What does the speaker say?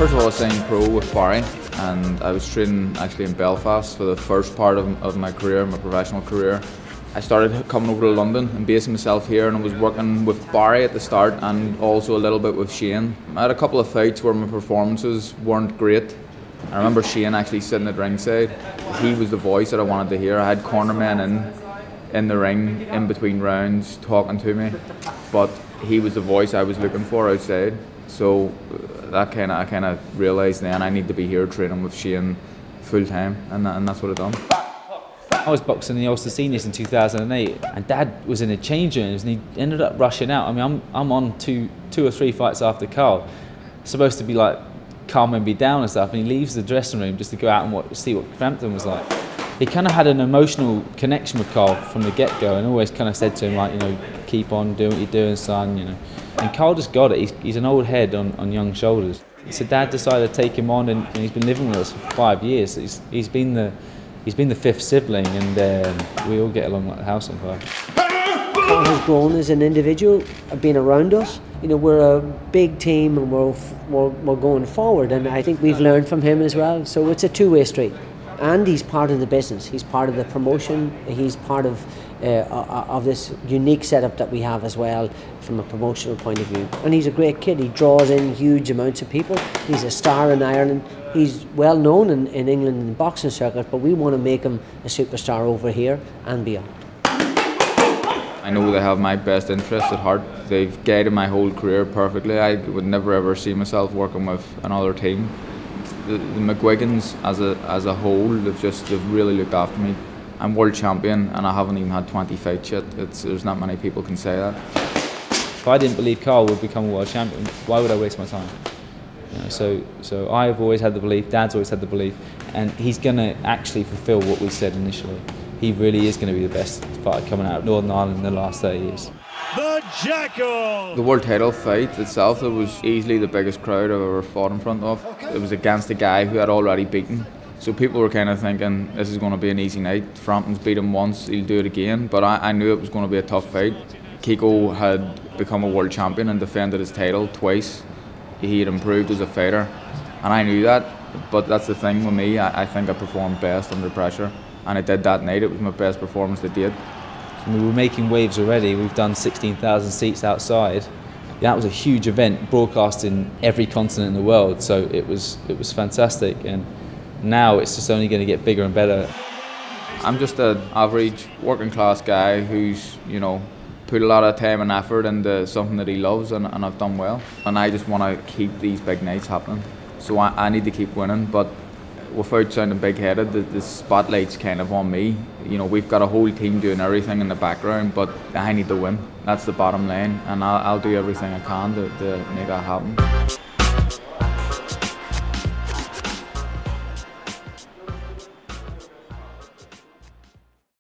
First of all, I signed pro with Barry, and I was training actually in Belfast for the first part of my career, my professional career. I started coming over to London and basing myself here, and I was working with Barry at the start and also a little bit with Shane. I had a couple of fights where my performances weren't great. I remember Shane actually sitting at ringside. He was the voice that I wanted to hear. I had cornermen in the ring in between rounds talking to me, but he was the voice I was looking for outside. So I kind of realised then I need to be here training with Shane full time, and that's what I've done. I was boxing in the Ulster Seniors in 2008, and Dad was in a change rooms, and he ended up rushing out. I mean, I'm on two or three fights after Carl, supposed to be like calming me down and stuff, and he leaves the dressing room just to go out and see what Frampton was like. He kind of had an emotional connection with Carl from the get-go, and always kind of said to him, like, you know, keep on doing what you're doing, son, you know. And Carl just got it. He's an old head on young shoulders. So Dad decided to take him on, and he's been living with us for 5 years. He's been the fifth sibling, and we all get along like the house on fire. Carl has grown as an individual, being around us. You know, we're a big team, and we're going forward, and I think we've learned from him as well. So it's a two-way street. And he's part of the business. He's part of the promotion. He's part of this unique setup that we have as well from a promotional point of view. And he's a great kid. He draws in huge amounts of people. He's a star in Ireland. He's well known in England in the boxing circuit, but we want to make him a superstar over here and beyond. I know they have my best interests at heart. They've guided my whole career perfectly. I would never ever see myself working with another team. The McGuigans as a whole, they've really looked after me. I'm world champion, and I haven't even had 20 fights yet. There's not many people can say that. If I didn't believe Carl would become a world champion, why would I waste my time? You know, so I've always had the belief, Dad's always had the belief, and he's going to actually fulfil what we said initially. He really is going to be the best fighter coming out of Northern Ireland in the last 30 years. The Jackal! The world title fight itself, it was easily the biggest crowd I've ever fought in front of. It was against a guy who had already beaten. So people were kind of thinking, this is going to be an easy night. Frampton's beat him once, he'll do it again. But I knew it was going to be a tough fight. Kiko had become a world champion and defended his title twice. He had improved as a fighter, and I knew that. But that's the thing with me, I think I performed best under pressure. And I did that night. It was my best performance to date. We were making waves already. We've done 16,000 seats outside. That was a huge event, broadcast in every continent in the world. So it was fantastic, and now it's just only going to get bigger and better. I'm just an average working class guy who's, you know, put a lot of time and effort into something that he loves, and I've done well. And I just want to keep these big nights happening. So I need to keep winning, but without sounding big-headed, the spotlight's kind of on me. You know, we've got a whole team doing everything in the background, but I need to win. That's the bottom line, and I'll do everything I can to make that happen.